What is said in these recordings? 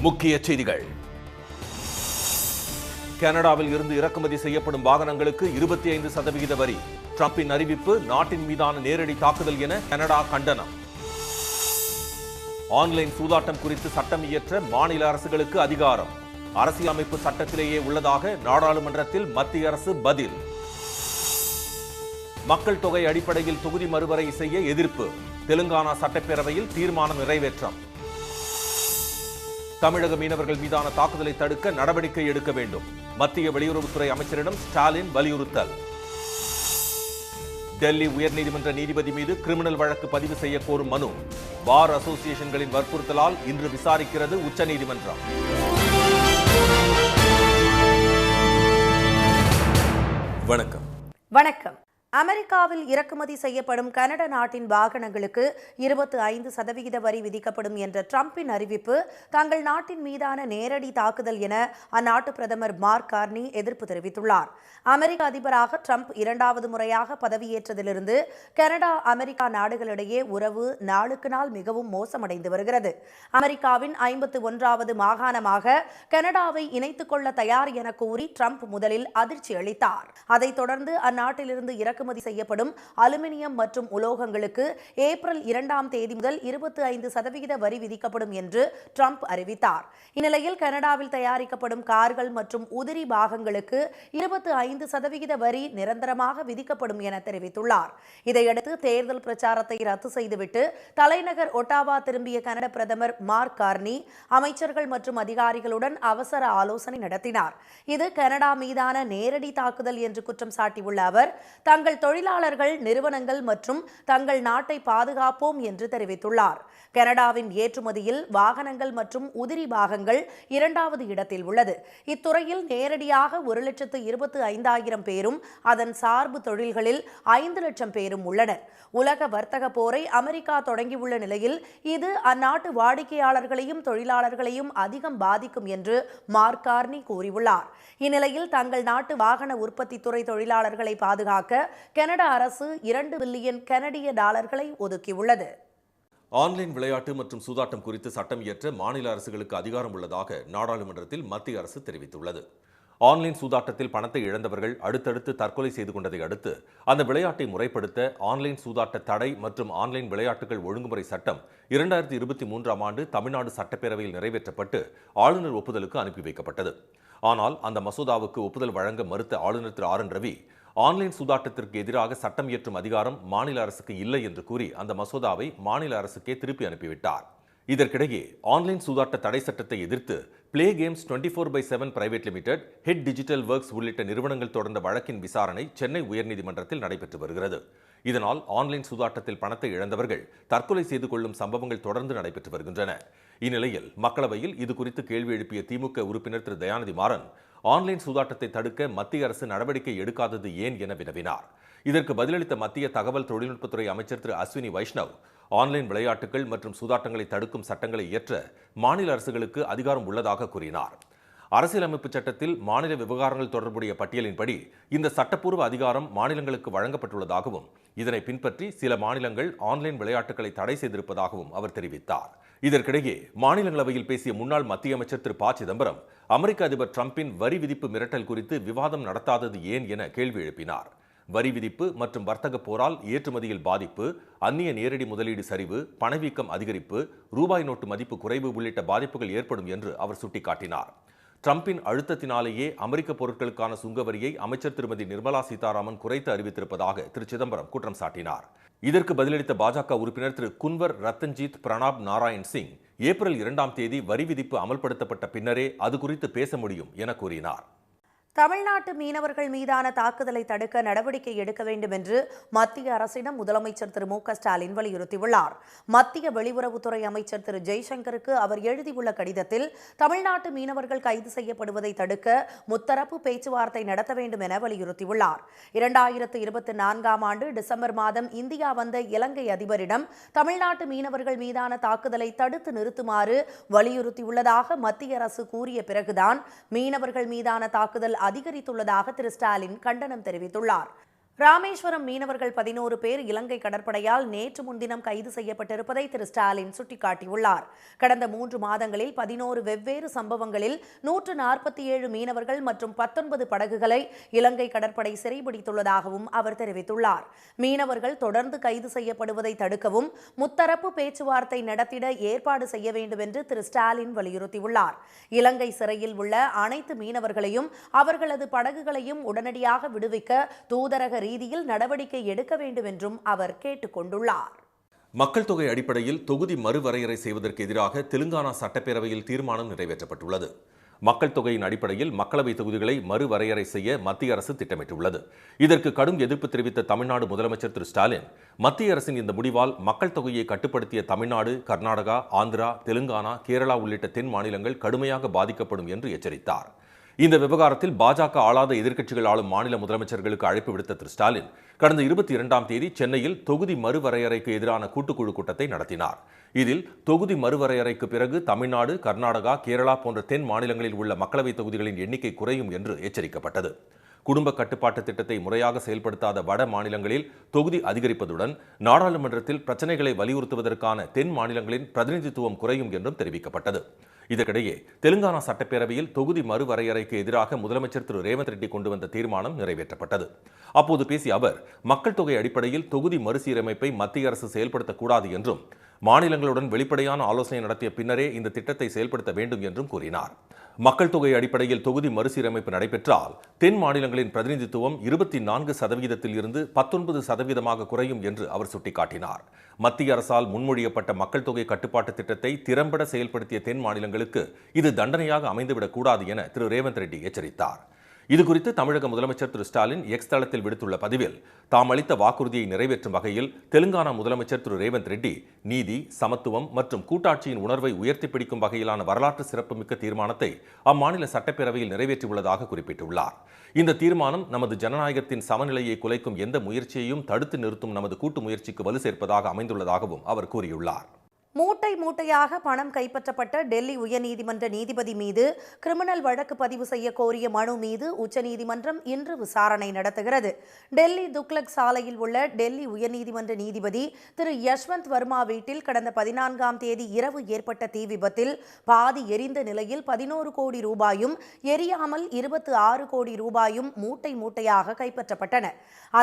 முக்கிய செய்திகள். கனடாவில் இருந்து இறக்குமதி செய்யப்படும் வாகனங்களுக்கு 25% வரி. டிரம்பின் அறிவிப்பு நாட்டின் மீதான நேரடி தாக்குதல் என கனடா கண்டனம். ஆன்லைன் சூதாட்டம் குறித்து சட்டம் இயற்ற மாநில அரசுகளுக்கு அதிகாரம். அரசியலமைப்பு சட்டத்திலேயே உள்ளதாக நாடாளுமன்றத்தில் மத்திய அரசு பதில். மக்கள் தொகை அடிப்படையில் தொகுதி மறுவரை செய்ய எதிர்ப்பு. தெலுங்கானா சட்டப்பேரவையில் தீர்மானம் நிறைவேற்றம். தமிழக மீனவர்கள் மீதான தாக்குதலை தடுக்க நடவடிக்கை எடுக்க வேண்டும். மத்திய வெளியுறவுத்துறை அமைச்சரிடம் ஸ்டாலின் வலியுறுத்தல். டெல்லி உயர்நீதிமன்ற நீதிபதி மீது கிரிமினல் வழக்கு பதிவு செய்ய கோரும் மனு. பார் அசோசியேஷன்களின் வற்புறுத்தலால் இன்று விசாரிக்கிறது உச்சநீதிமன்றம். வணக்கம். அமெரிக்காவில் இறக்குமதி செய்யப்படும் கனடா நாட்டின் வாகனங்களுக்கு 25% வரி விதிக்கப்படும் என்ற டிரம்பின் அறிவிப்பு தங்கள் நாட்டின் மீதான நேரடி தாக்குதல் என அந்நாட்டு பிரதமர் மார்க் கார்னி எதிர்ப்பு தெரிவித்துள்ளார். அமெரிக்க அதிபராக டிரம்ப் 2வது முறையாக பதவியேற்றதிலிருந்து கனடா அமெரிக்கா நாடுகளிடையே உறவு நாளுக்கு நாள் மிகவும் மோசமடைந்து வருகிறது. அமெரிக்காவின் 51வது மாகாணமாக கனடாவை இணைத்துக் கொள்ள தயார் என கூறி டிரம்ப் முதலில் அதிர்ச்சி அளித்தார். அதைத் தொடர்ந்து அந்நாட்டிலிருந்து இறக்குமதி செய்யப்படும் அலுமினியம் மற்றும் உலோகங்களுக்கு ஏப்ரல் 2ஆம் தேதி முதல் 25% வரி விதிக்கப்படும் என்று டிரம்ப் அறிவித்தார். இந்நிலையில் கனடாவில் தயாரிக்கப்படும் கார்கள் மற்றும் உதிரி பாகங்களுக்கு 25% வரி நிரந்தரமாக விதிக்கப்படும் என தெரிவித்துள்ளார். இதையடுத்து தேர்தல் பிரச்சாரத்தை ரத்து செய்துவிட்டு தலைநகர் ஒட்டாவா திரும்பிய கனடா பிரதமர் மார்க் கார்னி அமைச்சர்கள் மற்றும் அதிகாரிகளுடன் அவசர ஆலோசனை நடத்தினார். இது கனடா மீதான நேரடி தாக்குதல் என்று குற்றம் சாட்டியுள்ள அவர் தங்கள் தொழிலாளர்கள், நிறுவனங்கள் மற்றும் தங்கள் நாட்டை பாதுகாப்போம் என்று தெரிவித்துள்ளார். கனடாவின் ஏற்றுமதியில் வாகனங்கள் மற்றும் உதிரி பாகங்கள் 2வது இடத்தில் உள்ளது. இத்துறையில் நேரடியாக 1,25,000 பேரும் அதன் சார்பு தொழில்களில் 5 லட்சம் பேரும் உள்ளனர். உலக வர்த்தக போரை அமெரிக்கா தொடங்கியுள்ள நிலையில் இது அந்நாட்டு வாடிக்கையாளர்களையும் தொழிலாளர்களையும் அதிகம் பாதிக்கும் என்று மார்க் கார்னி கூறியுள்ளார். இந்நிலையில் தங்கள் நாட்டு வாகன உற்பத்தி துறை தொழிலாளர்களை பாதுகாக்க கனடா அரசு 2 பில்லியன் கனடிய டாலர்களை ஒதுக்கியுள்ளது. ஆன்லைன் விளையாட்டு மற்றும் சூதாட்டம் குறித்து சட்டம் இயற்ற மாநில அரசுகளுக்கு அதிகாரம் உள்ளதாக நாடாளுமன்றத்தில் மத்திய அரசு தெரிவித்துள்ளது. ஆன்லைன் சூதாட்டத்தில் பணத்தை இழந்தவர்கள் அடுத்தடுத்து தற்கொலை செய்து கொண்டதை அடுத்து அந்த விளையாட்டை முறைப்படுத்த ஆன்லைன் சூதாட்ட தடை மற்றும் ஆன்லைன் விளையாட்டுகள் ஒழுங்குமுறை சட்டம் 2023ஆம் ஆண்டு தமிழ்நாடு சட்டப்பேரவையில் நிறைவேற்றப்பட்டு ஆளுநர் ஒப்புதலுக்கு அனுப்பி வைக்கப்பட்டது. ஆனால் அந்த மசோதாவுக்கு ஒப்புதல் வழங்க மறுத்த ஆளுநர் திரு ஆர் என் ரவி ஆன்லைன் சூதாட்டத்திற்கு எதிராக சட்டம் இயற்றும் அதிகாரம் மாநில அரசுக்கு இல்லை என்று கூறி அந்த மசோதாவை மாநில அரசுக்கே திருப்பி அனுப்பிவிட்டார். இதற்கிடையே ஆன்லைன் சூதாட்ட தடை சட்டத்தை எதிர்த்து play games 24/7 private limited, hit digital works உள்ளிட்ட நிறுவனங்கள் தொடர்ந்த வழக்கின் விசாரணை சென்னை உயர்நீதிமன்றத்தில் நடைபெற்று வருகிறது. இதனால் ஆன்லைன் சூதாட்டத்தில் பணத்தை இழந்தவர்கள் தற்கொலை செய்து கொள்ளும் சம்பவங்கள் தொடர்ந்து நடைபெற்று வருகின்றன. இந்நிலையில் மக்களவையில் இது குறித்து கேள்வி எழுப்பிய திமுக உறுப்பினர் திரு தயாநிதி மாறன் ஆன்லைன் சூதாட்டத்தை தடுக்க மத்திய அரசு நடவடிக்கை எடுக்காதது ஏன் என வினவினார். இதற்கு பதிலளித்த மத்திய தகவல் தொழில்நுட்பத்துறை அமைச்சர் திரு அஸ்வினி வைஷ்ணவ் ஆன்லைன் விளையாட்டுகள் மற்றும் சூதாட்டங்களை தடுக்கும் சட்டங்களை இயற்ற மாநில அரசுகளுக்கு அதிகாரம் உள்ளதாக கூறினார். அரசியலமைப்பு சட்டத்தில் மாநில விவகாரங்கள் தொடர்புடைய பட்டியலின்படி இந்த சட்டப்பூர்வ அதிகாரம் மாநிலங்களுக்கு வழங்கப்பட்டுள்ளதாகவும் இதனை பின்பற்றி சில மாநிலங்கள் ஆன்லைன் விளையாட்டுகளை தடை செய்திருப்பதாகவும் அவர் தெரிவித்தார். இதற்கிடையே மாநிலங்களவையில் பேசிய முன்னாள் மத்திய அமைச்சர் திரு ப சிதம்பரம் அமெரிக்க அதிபர் டிரம்பின் வரி விதிப்பு மிரட்டல் குறித்து விவாதம் நடத்தாதது ஏன் என கேள்வி எழுப்பினார். வரி விதிப்பு மற்றும் வர்த்தக போரால் ஏற்றுமதியில் பாதிப்பு, அந்நிய நேரடி முதலீடு சரிவு, பணவீக்கம் அதிகரிப்பு, ரூபாய் நோட்டு மதிப்பு குறைவு உள்ளிட்ட பாதிப்புகள் ஏற்படும் என்று அவர் சுட்டிக்காட்டினார். டிரம்பின் அழுத்தத்தினாலேயே அமெரிக்க பொருட்களுக்கான சுங்க வரியை அமைச்சர் திருமதி நிர்மலா சீதாராமன் குறைத்து அறிவித்திருப்பதாக திரு சிதம்பரம் குற்றம் சாட்டினார். இதற்கு பதிலளித்த பாஜக உறுப்பினர் திரு குன்வர் ரத்தன்ஜீத் பிரணாப் நாராயண் சிங் ஏப்ரல் 2ஆம் தேதி வரி விதிப்பு அமல்படுத்தப்பட்ட பின்னரே அது குறித்து பேச முடியும் என கூறினார். தமிழ்நாட்டு மீனவர்கள் மீதான தாக்குதலை தடுக்க நடவடிக்கை எடுக்க வேண்டும் என்று மத்திய அரசிடம் முதலமைச்சர் திரு மு க ஸ்டாலின் வலியுறுத்தியுள்ளார். மத்திய வெளியுறவுத்துறை அமைச்சர் திரு ஜெய்சங்கருக்கு அவர் எழுதியுள்ள கடிதத்தில் தமிழ்நாட்டு மீனவர்கள் கைது செய்யப்படுவதை தடுக்க முத்தரப்பு பேச்சுவார்த்தை நடத்த வேண்டும் என வலியுறுத்தியுள்ளார். 2024ஆம் ஆண்டு டிசம்பர் மாதம் இந்தியா வந்த இலங்கை அதிபரிடம் தமிழ்நாட்டு மீனவர்கள் மீதான தாக்குதலை தடுத்து நிறுத்துமாறு வலியுறுத்தியுள்ளதாக மத்திய அரசு கூறிய பிறகுதான் மீனவர்கள் மீதான தாக்குதல் அதிகரித்துள்ளதாக திரு ஸ்டாலின் கண்டனம் தெரிவித்துள்ளார். ராமேஸ்வரம் மீனவர்கள் 11 பேர் இலங்கை கடற்படையால் நேற்று முன்தினம் கைது செய்யப்பட்டிருப்பதை திரு ஸ்டாலின் சுட்டிக்காட்டியுள்ளார். கடந்த 3 மாதங்களில் 11 வெவ்வேறு சம்பவங்களில் 147 மீனவர்கள் மற்றும் 19 படகுகளை இலங்கை கடற்படை சிறைபிடித்துள்ளதாகவும் அவர் தெரிவித்துள்ளார். மீனவர்கள் தொடர்ந்து கைது செய்யப்படுவதை தடுக்கவும் முத்தரப்பு பேச்சுவார்த்தை நடத்திட ஏற்பாடு செய்ய வேண்டும் என்று திரு ஸ்டாலின் வலியுறுத்தியுள்ளார். இலங்கை சிறையில் உள்ள அனைத்து மீனவர்களையும் அவர்களது படகுகளையும் உடனடியாக விடுவிக்க தூதரக ரீதியில் நடவடிக்கை எடுக்க வேண்டும் என்றும் அவர் கேட்டுக் கொண்டுள்ளார். மக்கள் தொகை அடிப்படையில் தொகுதி மறுவரையறை செய்வதற்கு எதிராக தெலுங்கானா சட்டப்பேரவையில் தீர்மானம் நிறைவேற்றப்பட்டுள்ளது. மக்கள் தொகையின் அடிப்படையில் மக்களவை தொகுதிகளை மறுவரையறை செய்ய மத்திய அரசு திட்டமிட்டுள்ளது. இதற்கு கடும் எதிர்ப்பு தெரிவித்த தமிழ்நாடு முதலமைச்சர் திரு ஸ்டாலின், மத்திய அரசின் இந்த முடிவால் மக்கள் தொகையை கட்டுப்படுத்திய தமிழ்நாடு, கர்நாடகா, ஆந்திரா, தெலுங்கானா, கேரளா உள்ளிட்ட தென் மாநிலங்கள் கடுமையாக பாதிக்கப்படும் என்று எச்சரித்தார். இந்த விவகாரத்தில் பாஜக ஆளாத எதிர்க்கட்சிகள் ஆளும் மாநில முதலமைச்சர்களுக்கு அழைப்பு விடுத்த திரு ஸ்டாலின் கடந்த 22ஆம் தேதி சென்னையில் தொகுதி மறுவரையறைக்கு எதிரான கூட்டுக்குழு கூட்டத்தை நடத்தினார். இதில் தொகுதி மறுவரையறைக்கு பிறகு தமிழ்நாடு, கர்நாடகா, கேரளா போன்ற தென் மாநிலங்களில் உள்ள மக்களவைத் தொகுதிகளின் எண்ணிக்கை குறையும் என்று எச்சரிக்கப்பட்டது. குடும்ப கட்டுப்பாட்டு திட்டத்தை முறையாக செயல்படுத்தாத வட மாநிலங்களில் தொகுதி அதிகரிப்பதுடன் நாடாளுமன்றத்தில் பிரச்சனைகளை வலியுறுத்துவதற்கான தென் மாநிலங்களின் பிரதிநிதித்துவம் குறையும் என்றும் தெரிவிக்கப்பட்டது. இதற்கிடையே தெலுங்கானா சட்டப்பேரவையில் தொகுதி மறுவரையறைக்கு எதிராக முதலமைச்சர் திரு ரேவந்த் ரெட்டி கொண்டு வந்த தீர்மானம் நிறைவேற்றப்பட்டது. அப்போது பேசிய அவர், மக்கள் தொகை அடிப்படையில் தொகுதி மறுசீரமைப்பை மத்திய அரசு செயல்படுத்தக்கூடாது என்றும் மாநிலங்களுடன் வெளிப்படையான ஆலோசனை நடத்திய பின்னரே இந்த திட்டத்தை செயல்படுத்த வேண்டும் என்றும் கூறினார். மக்கள் தொகை அடிப்படையில் தொகுதி மறுசீரமைப்பு நடைபெற்றால் தென் மாநிலங்களின் பிரதிநிதித்துவம் 24% இருந்து 19% குறையும் என்று அவர் சுட்டிக்காட்டினார். மத்திய அரசால் முன்மொழியப்பட்ட மக்கள் தொகை கட்டுப்பாட்டு திட்டத்தை திறம்பட செயல்படுத்திய தென் மாநிலங்களுக்கு இது தண்டனையாக அமைந்துவிடக் கூடாது என திரு ரேவந்த் ரெட்டி எச்சரித்தார். இதுகுறித்து தமிழக முதலமைச்சர் திரு ஸ்டாலின் எக்ஸ் தளத்தில் விடுத்துள்ள பதிவில், தாம் அளித்த வாக்குறுதியை நிறைவேற்றும் வகையில் தெலுங்கானா முதலமைச்சர் திரு ரேவந்த் ரெட்டி நீதி, சமத்துவம் மற்றும் கூட்டாட்சியின் உணர்வை உயர்த்தி பிடிக்கும் வகையிலான வரலாற்று சிறப்புமிக்க தீர்மானத்தை அம்மாநில சட்டப்பேரவையில் நிறைவேற்றியுள்ளதாக குறிப்பிட்டுள்ளார். இந்த தீர்மானம் நமது ஜனநாயகத்தின் சமநிலையை குலைக்கும் எந்த முயற்சியையும் தடுத்து நிறுத்தும் நமது கூட்டு முயற்சிக்கு வலு சேர்ப்பதாக அமைந்துள்ளதாகவும் அவர் கூறியுள்ளார். மூட்டை மூட்டையாக பணம் கைப்பற்றப்பட்ட டெல்லி உயர்நீதிமன்ற நீதிபதி மீது கிரிமினல் வழக்கு பதிவு செய்ய கோரிய மனு மீது உச்சநீதிமன்றம் இன்று விசாரணை நடத்துகிறது. டெல்லி துக்ளக் சாலையில் உள்ள டெல்லி உயர்நீதிமன்ற நீதிபதி திரு யஷ்வந்த் வர்மா வீட்டில் கடந்த 14ஆம் தேதி இரவு ஏற்பட்ட தீ விபத்தில் பாதி எரிந்த நிலையில் 11 கோடி ரூபாயும் எரியாமல் 26 கோடி ரூபாயும் மூட்டை மூட்டையாக கைப்பற்றப்பட்டன.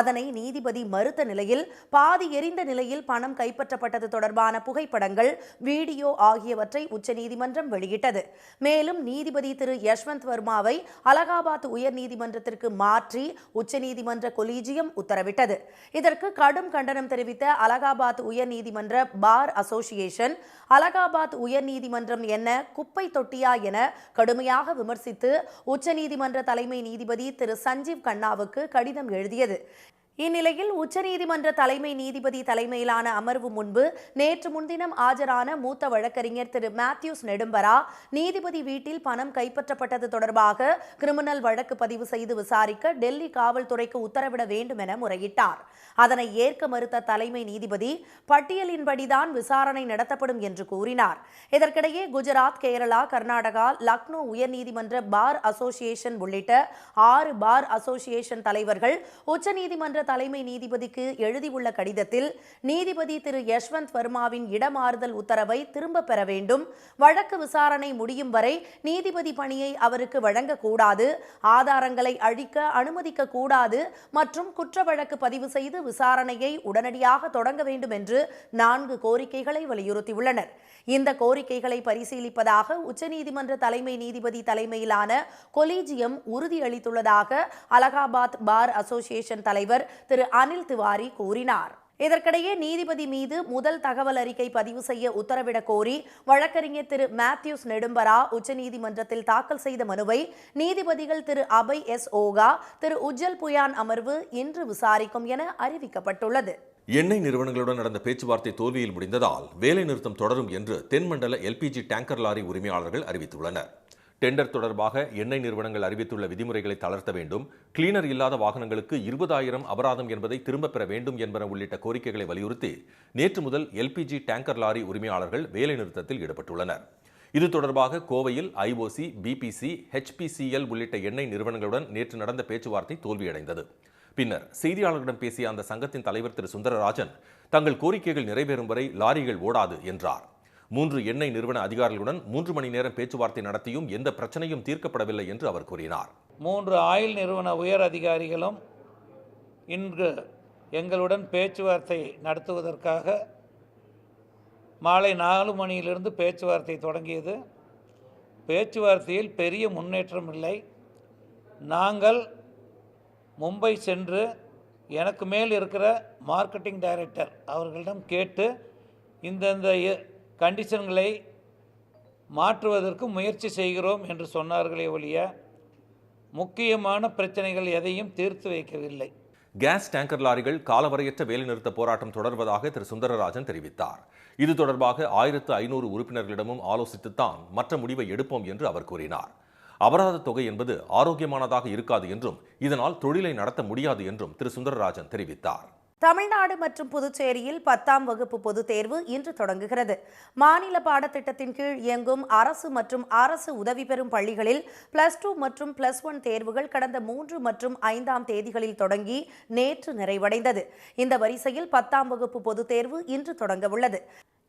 அதனை நீதிபதி மறுத்த நிலையில் பாதி எரிந்த நிலையில் பணம் கைப்பற்றப்பட்டது தொடர்பான புகைப்படங்கள், வீடியோ ஆகியவற்றை உச்சநீதிமன்றம் வெளியிட்டது. மேலும் நீதிபதி திரு யஷ்வந்த் வர்மாவை அலகாபாத் உயர்நீதிமன்றத்திற்கு மாற்றி உச்சநீதிமன்ற கொலீஜியம் உத்தரவிட்டது. இதற்கு கடும் கண்டனம் தெரிவித்த அலகாபாத் உயர்நீதிமன்ற பார் அசோசியேஷன், அலகாபாத் உயர்நீதிமன்றம் என்ன குப்பை தொட்டியா என கடுமையாக விமர்சித்து உச்சநீதிமன்ற தலைமை நீதிபதி திரு சஞ்சீவ் கண்ணாவுக்கு கடிதம் எழுதியது. இந்நிலையில் உச்சநீதிமன்ற தலைமை நீதிபதி தலைமையிலான அமர்வு முன்பு நேற்று முன்தினம் ஆஜரான மூத்த வழக்கறிஞர் திரு மேத்யூஸ் நெடும்பரா, நீதிபதி வீட்டில் பணம் கைப்பற்றப்பட்டது தொடர்பாக கிரிமினல் வழக்கு பதிவு செய்து விசாரிக்க டெல்லி காவல்துறைக்கு உத்தரவிட வேண்டும் என முறையிட்டார். அதனை ஏற்க மறுத்த தலைமை நீதிபதி, பட்டியலின்படிதான் விசாரணை நடத்தப்படும் என்று கூறினார். இதற்கிடையே குஜராத், கேரளா, கர்நாடகா, லக்னோ உயர்நீதிமன்ற பார் அசோசியேஷன் உள்ளிட்ட 6 பார் அசோசியேஷன் தலைவர்கள் உச்சநீதிமன்ற தலைமை நீதிபதிக்கு எழுதியுள்ள கடிதத்தில் நீதிபதி திரு யஷ்வந்த் வர்மாவின் இடமாறுதல் உத்தரவை திரும்ப பெற வேண்டும், வழக்கு விசாரணை முடியும் வரை நீதிபதி பணியை அவருக்கு வழங்கக்கூடாது, ஆதாரங்களை அழிக்க அனுமதிக்க கூடாது மற்றும் குற்ற வழக்கு பதிவு செய்து விசாரணையை உடனடியாக தொடங்க வேண்டும் என்று 4 கோரிக்கைகளை வலியுறுத்தியுள்ளனர். இந்த கோரிக்கைகளை பரிசீலிப்பதாக உச்சநீதிமன்ற தலைமை நீதிபதி தலைமையிலான கொலீஜியம் உறுதியளித்துள்ளதாக அலகாபாத் பார் அசோசியேஷன் தலைவர் திரு அனில் திவாரி கூறினார். இதற்கிடையே நீதிபதி மீது முதல் தகவல் அறிக்கை பதிவு செய்ய உத்தரவிடக் கோரி வழக்கறிஞர் திரு மேத்யூஸ் நெடும்பரா உச்சநீதிமன்றத்தில் தாக்கல் செய்த மனுவை நீதிபதிகள் திரு அபய் எஸ் ஓகா, திரு உஜ்ஜல் புயான் அமர்வு இன்று விசாரிக்கும் என அறிவிக்கப்பட்டுள்ளது. எண்ணெய் நிறுவனங்களுடன் நடந்த பேச்சுவார்த்தை தோல்வியில் முடிந்ததால் வேலை நிறுத்தம் தொடரும் என்று தென்மண்டல எல்பிஜி டேங்கர் லாரி உரிமையாளர்கள் அறிவித்துள்ளனர். டெண்டர் தொடர்பாக எண்ணெய் நிறுவனங்கள் அறிவித்துள்ள விதிமுறைகளை தளர்த்த வேண்டும், கிளீனர் இல்லாத வாகனங்களுக்கு 20,000 அபராதம் என்பதை திரும்பப் பெற வேண்டும் என்பன உள்ளிட்ட கோரிக்கைகளை வலியுறுத்தி நேற்று முதல் எல்பிஜி டேங்கர் லாரி உரிமையாளர்கள் வேலைநிறுத்தத்தில் ஈடுபட்டுள்ளனர். இது தொடர்பாக கோவையில் ஐஓசி, பிபிசி, HPCL உள்ளிட்ட எண்ணெய் நிறுவனங்களுடன் நேற்று நடந்த பேச்சுவார்த்தை தோல்வியடைந்தது. பின்னர் செய்தியாளர்களிடம் பேசிய அந்த சங்கத்தின் தலைவர் திரு சுந்தரராஜன், தங்கள் கோரிக்கைகள் நிறைவேறும் வரை லாரிகள் ஓடாது என்றார். 3 எண்ணெய் நிறுவன அதிகாரிகளுடன் 3 மணி நேரம் பேச்சுவார்த்தை நடத்தியும் எந்த பிரச்சனையும் தீர்க்கப்படவில்லை என்று அவர் கூறினார். 3 ஆயில் நிறுவன உயர் அதிகாரிகளும் இன்று எங்களுடன் பேச்சுவார்த்தை நடத்துவதற்காக மாலை 4 மணியிலிருந்து பேச்சுவார்த்தை தொடங்கியது. பேச்சுவார்த்தையில் பெரிய முன்னேற்றம் இல்லை. நாங்கள் மும்பை சென்று எனக்கு மேல் இருக்கிற மார்க்கெட்டிங் டைரக்டர் அவர்களிடம் கேட்டு இந்தந்த கண்டிஷன்களை மாற்றுவதற்கு முயற்சி செய்கிறோம் என்று சொன்னார்களே ஒழிய முக்கியமான பிரச்சனைகள் எதையும் தீர்த்து வைக்கவில்லை. கேஸ் டேங்கர் லாரிகள் காலவரையற்ற வேலைநிறுத்த போராட்டம் தொடர்வதாக திரு சுந்தரராஜன் தெரிவித்தார். இது தொடர்பாக 1500 உறுப்பினர்களிடமும் ஆலோசித்துத்தான் மற்ற முடிவை எடுப்போம் என்று அவர் கூறினார். அபராத தொகை என்பது ஆரோக்கியமானதாக இருக்காது என்றும் இதனால் தொழிலை நடத்த முடியாது என்றும் திரு சுந்தரராஜன் தெரிவித்தார். தமிழ்நாடு மற்றும் புதுச்சேரியில் 10ஆம் வகுப்பு பொதுத் தேர்வு இன்று தொடங்குகிறது. மாநில பாடத்திட்டத்தின் கீழ் இயங்கும் அரசு மற்றும் அரசு உதவி பெறும் பள்ளிகளில் +2 மற்றும் +1 தேர்வுகள் கடந்த 3 மற்றும் 5ஆம் தேதிகளில் தொடங்கி நேற்று நிறைவடைந்தது. இந்த வரிசையில் 10ஆம் வகுப்பு பொதுத் தேர்வு இன்று தொடங்க உள்ளது.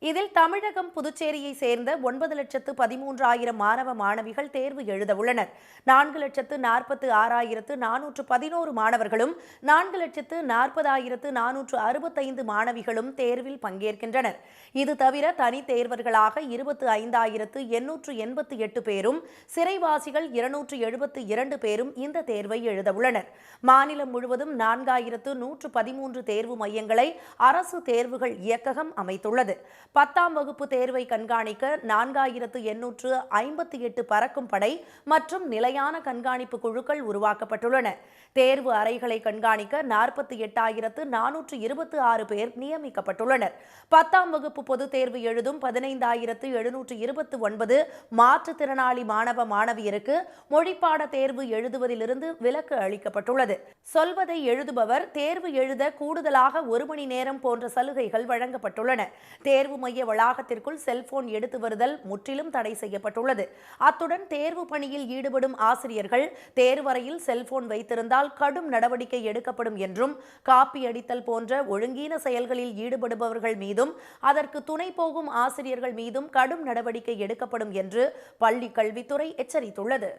இதில் தமிழகம், புதுச்சேரியை சேர்ந்த 9,13,000 மாணவ மாணவிகள் தேர்வு எழுத உள்ளனர். 4,46,411 மாணவர்களும் 4,40,465 மாணவிகளும் தேர்வில் பங்கேற்கின்றனர். இது தவிர தனித் தேர்வர்களாக 25,888 பேரும், சிறைவாசிகள் 272 பேரும் இந்த தேர்வை எழுத உள்ளனர். மாநிலம் முழுவதும் 4,113 தேர்வு மையங்களை அரசு தேர்வுகள் இயக்ககம் அமைத்துள்ளது. 10ஆம் வகுப்பு தேர்வை கண்காணிக்க 4,858 பறக்கும் படை மற்றும் நிலையான கண்காணிப்பு குழுக்கள் உருவாக்கப்பட்டுள்ளன. தேர்வு அறைகளை கண்காணிக்க 48,426 பேர் நியமிக்கப்பட்டுள்ளனர். 10ஆம் வகுப்பு பொதுத் தேர்வு எழுதும் 15,729 மாற்றுத்திறனாளி மாணவ மாணவியருக்கு மொழிப்பாட தேர்வு எழுதுவதிலிருந்து விலக்கு அளிக்கப்பட்டுள்ளது. சொல்வதை எழுதுபவர் தேர்வு எழுத கூடுதலாக 1 மணி நேரம் போன்ற சலுகைகள் வழங்கப்பட்டுள்ளன. தேர்வு மைய வளாகத்திற்குள் செல்போன் எடுத்து வருதல் முற்றிலும் தடை செய்யப்பட்டுள்ளது. அத்துடன் தேர்வு பணியில் ஈடுபடும் ஆசிரியர்கள் தேர்வறையில் செல்போன் வைத்திருந்தால் கடும் நடவடிக்கை எடுக்கப்படும் என்றும், காப்பி அடித்தல் போன்ற ஒழுங்கீன செயல்களில் ஈடுபடுபவர்கள் மீதும் அதற்கு துணை போகும் ஆசிரியர்கள் மீதும் கடும் நடவடிக்கை எடுக்கப்படும் என்று பள்ளி கல்வித்துறை எச்சரித்துள்ளது.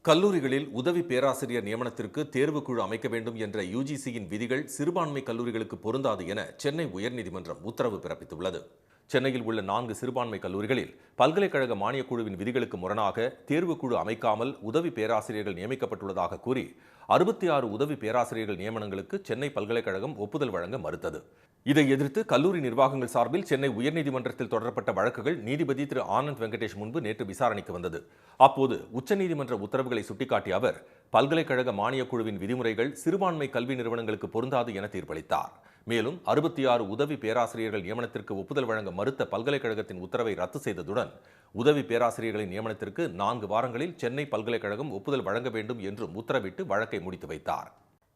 கல்லூரிகளில் உதவி பேராசிரியர் நியமனத்திற்கு தேர்வுக்குழு அமைக்க வேண்டும் என்ற யுஜிசியின் விதிகள் சிறுபான்மை கல்லூரிகளுக்கு பொருந்தாது என சென்னை உயர்நீதிமன்றம் உத்தரவு பிறப்பித்துள்ளது. சென்னையில் உள்ள 4 சிறுபான்மை கல்லூரிகளில் பல்கலைக்கழக மானியக் குழுவின் விதிகளுக்கு முரணாக தேர்வுக்குழு அமைக்காமல் உதவி பேராசிரியர்கள் நியமிக்கப்பட்டுள்ளதாக கூறி 66 உதவி பேராசிரியர்கள் நியமனங்களுக்கு சென்னை பல்கலைக்கழகம் ஒப்புதல் வழங்க மறுத்தது. இதை எதிர்த்து கல்லூரி நிர்வாகங்கள் சார்பில் சென்னை உயர்நீதிமன்றத்தில் தொடரப்பட்ட வழக்குகள் நீதிபதி திரு ஆனந்த் வெங்கடேஷ் முன்பு நேற்று விசாரணைக்கு வந்தது. அப்போது உச்சநீதிமன்ற உத்தரவுகளை சுட்டிக்காட்டிய அவர், பல்கலைக்கழக மானியக் குழுவின் விதிமுறைகள் சிறுபான்மை கல்வி நிறுவனங்களுக்கு பொருந்தாது என தீர்ப்பளித்தார். மேலும் 66 உதவி பேராசிரியர்கள் நியமனத்திற்கு ஒப்புதல் வழங்க மறுத்த பல்கலைக்கழகத்தின் உத்தரவை ரத்து செய்ததுடன் உதவி பேராசிரியர்களின் நியமனத்திற்கு 4 வாரங்களில் சென்னை பல்கலைக்கழகம் ஒப்புதல் வழங்க வேண்டும் என்றும் உத்தரவிட்டு வழக்கை முடித்து வைத்தார்.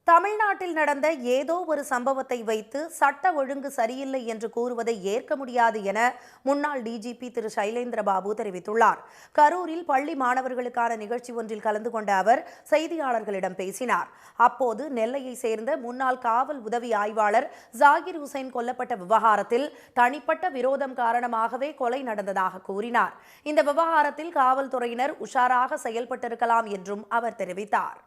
தமிழ்நாட்டில் நடந்த ஏதோ ஒரு சம்பவத்தை வைத்து சட்ட ஒழுங்கு சரியில்லை என்று கூறுவதை ஏற்க முடியாது என முன்னாள் டிஜிபி திரு சைலேந்திர பாபு தெரிவித்துள்ளார். கரூரில் பள்ளி மாணவர்களுக்கான நிகழ்ச்சி ஒன்றில் கலந்து கொண்ட அவர் செய்தியாளர்களிடம் பேசினார். அப்போது நெல்லையை சேர்ந்த முன்னாள் காவல் உதவி ஆய்வாளர் ஜாகிர் ஹுசைன் கொல்லப்பட்ட விவகாரத்தில் தனிப்பட்ட விரோதம் காரணமாகவே கொலை நடந்ததாக கூறினார். இந்த விவகாரத்தில் காவல்துறையினர் உஷாராக செயல்பட்டிருக்கலாம் என்றும் அவர் தெரிவித்தார்.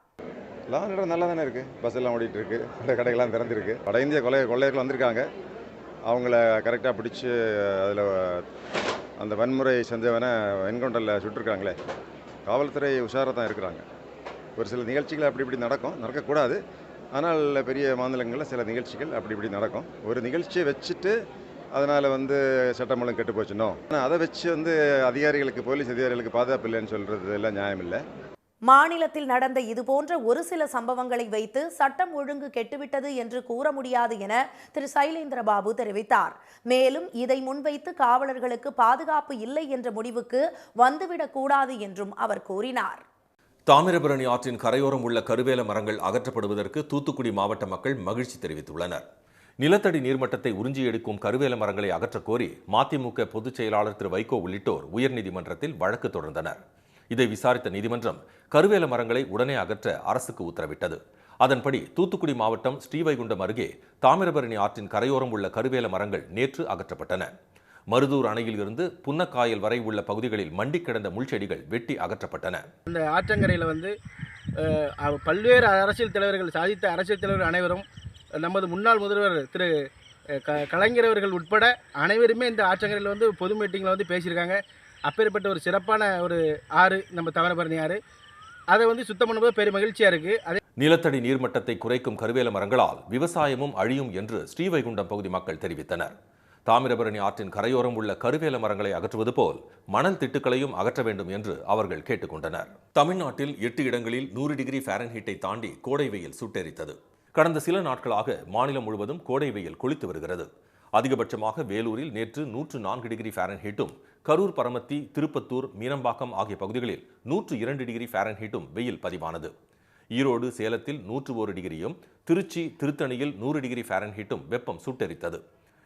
லான்றது நல்லா தானே இருக்குது. பஸ் எல்லாம் ஓடிட்டு இருக்கு, கடைகள்லாம் திறந்துருக்கு. வட இந்திய கொள்ளையர்கள் வந்திருக்காங்க. அவங்கள கரெக்டாக பிடிச்சி அதில் அந்த வன்முறை செஞ்சவனை என்கவுண்டரில் சுட்டிருக்காங்களே. காவல்துறை உஷாராக தான் இருக்கிறாங்க. ஒரு சில நிகழ்ச்சிகள் அப்படி இப்படி நடக்கக்கூடாது. ஆனால் பெரிய மாநிலங்களில் சில நிகழ்ச்சிகள் அப்படி இப்படி நடக்கும். ஒரு நிகழ்ச்சியை வச்சுட்டு அதனால் சட்டம் ஒழுங்கு கெட்டு போச்சுனோ, ஆனால் அதை வச்சு அதிகாரிகளுக்கு, போலீஸ் அதிகாரிகளுக்கு பாதுகாப்பு இல்லைன்னு சொல்கிறது எல்லாம் நியாயம் இல்லை. மாநிலத்தில் நடந்த இதுபோன்ற ஒரு சில சம்பவங்களை வைத்து சட்டம் ஒழுங்கு கெட்டுவிட்டது என்று கூற முடியாது என திரு சைலேந்திர பாபு தெரிவித்தார். மேலும் இதை முன்வைத்து காவலர்களுக்கு பாதுகாப்பு இல்லை என்ற முடிவுக்கு வந்துவிடக்கூடாது என்றும் அவர் கூறினார். தாமிரபரணி ஆற்றின் கரையோரம் உள்ள கருவேல மரங்கள் அகற்றப்படுவதற்கு தூத்துக்குடி மாவட்ட மக்கள் மகிழ்ச்சி தெரிவித்துள்ளனர். நிலத்தடி நீர்மட்டத்தை உறிஞ்சி எடுக்கும் கருவேல மரங்களை அகற்றக் கோரி மதிமுக பொதுச் செயலாளர் திரு வைகோ உள்ளிட்டோர் உயர்நீதிமன்றத்தில் வழக்கு தொடர்ந்தனர். இதை விசாரித்த நீதிமன்றம் கருவேல மரங்களை உடனே அகற்ற அரசுக்கு உத்தரவிட்டது. அதன்படி தூத்துக்குடி மாவட்டம் ஸ்ரீவைகுண்டம் அருகே தாமிரபரணி ஆற்றின் கரையோரம் உள்ள கருவேல மரங்கள் நேற்று அகற்றப்பட்டன. மருதூர் அணையில் இருந்து புன்னக்காயல் வரை உள்ள பகுதிகளில் மண்டி கிடந்த முள்செடிகள் வெட்டி அகற்றப்பட்டன. இந்த ஆற்றங்கரையில் பல்வேறு அரசியல் தலைவர்கள், சாதித்த அரசியல் தலைவர்கள் அனைவரும், நமது முன்னாள் முதல்வர் திரு கலைஞர் அவர்கள் உட்பட அனைவருமே இந்த ஆற்றங்கரையில் பொது மீட்டிங்கில் பேசியிருக்காங்க. அப்பேற்பட்ட ஒரு சிறப்பான ஒரு ஆறு நம்ம தாமிரபரணி ஆறு, அதை சுத்தம் பண்ணும்போது பெரும் மகிழ்ச்சியாக இருக்குது. அதே நிலத்தடி நீர்மட்டத்தை குறைக்கும் கருவேல மரங்களால் விவசாயமும் அழியும் என்று ஸ்ரீவைகுண்டம் பகுதி மக்கள் தெரிவித்தனர். தாமிரபரணி ஆற்றின் கரையோரம் உள்ள கருவேல மரங்களை அகற்றுவது போல் மணல் திட்டுக்களையும் அகற்ற வேண்டும் என்று அவர்கள் கேட்டுக்கொண்டனர். தமிழ்நாட்டில் 8 இடங்களில் 100 டிகிரி ஃபாரன்ஹீட்டை தாண்டி கோடை வெயில் சுட்டெரித்தது. கடந்த சில நாட்களாக மாநிலம் முழுவதும் கோடை வெயில் கொளுத்து வருகிறது. அதிகபட்சமாக வேலூரில் நேற்று 104 டிகிரி ஃபாரன்ஹீட்டும், கரூர், பரமத்தி, திருப்பத்தூர், மீனம்பாக்கம் ஆகிய பகுதிகளில் 102 டிகிரி ஃபாரன்ஹீட்டும் வெயில் பதிவானது. ஈரோடு, சேலத்தில் 101 டிகிரியும், திருச்சி, திருத்தணியில் 100 டிகிரி ஃபாரன்ஹீட்டும் வெப்பம் சுட்டெரித்தது.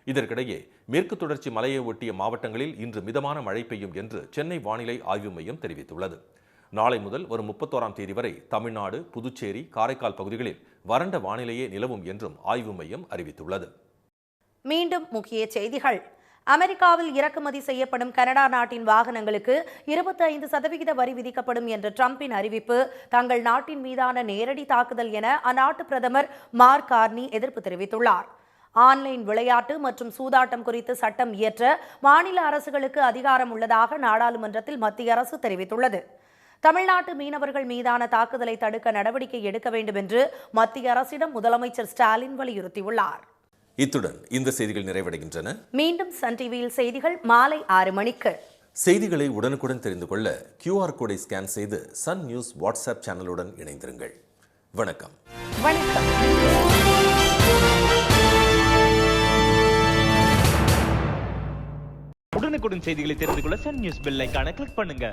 இதற்கிடையே மேற்கு தொடர்ச்சி மலையை ஒட்டிய மாவட்டங்களில் இன்று மிதமான மழை பெய்யும் என்று சென்னை வானிலை ஆய்வு மையம் தெரிவித்துள்ளது. நாளை முதல் வரும் 31ஆம் தேதி வரை தமிழ்நாடு, புதுச்சேரி, காரைக்கால் பகுதிகளில் வறண்ட வானிலையே நிலவும் என்றும் ஆய்வு மையம் அறிவித்துள்ளது. மீண்டும் முக்கிய செய்திகள். அமெரிக்காவில் இறக்குமதி செய்யப்படும் கனடா நாட்டின் வாகனங்களுக்கு 25% வரி விதிக்கப்படும் என்ற ட்ரம்பின் அறிவிப்பு தங்கள் நாட்டின் மீதான நேரடி தாக்குதல் என அந்நாட்டு பிரதமர் மார்க் கார்னி எதிர்ப்பு தெரிவித்துள்ளார். ஆன்லைன் விளையாட்டு மற்றும் சூதாட்டம் குறித்து சட்டம் இயற்ற மாநில அரசுகளுக்கு அதிகாரம் உள்ளதாக நாடாளுமன்றத்தில் மத்திய அரசு தெரிவித்துள்ளது. தமிழ்நாட்டு மீனவர்கள் மீதான தாக்குதலை தடுக்க நடவடிக்கை எடுக்க வேண்டும் என்று மத்திய அரசிடம் முதலமைச்சர் ஸ்டாலின் வலியுறுத்தியுள்ளார். இத்துடன் இந்த செய்திகள் நிறைவடைகின்றன. மீண்டும் சன் டிவியில் செய்திகள் மாலை 6 மணிக்கு. செய்திகளை உடனுக்குடன் தெரிந்து கொள்ள QR கோடை ஸ்கேன் செய்து சன் நியூஸ் வாட்ஸ்அப் சேனலுடன் இணைந்திருங்கள். வணக்கம். வணக்கம். உடனுக்குடன் செய்திகளை தெரிந்து கொள்ள சன் நியூஸ் பெல் ஐகானை கிளிக் பண்ணுங்க.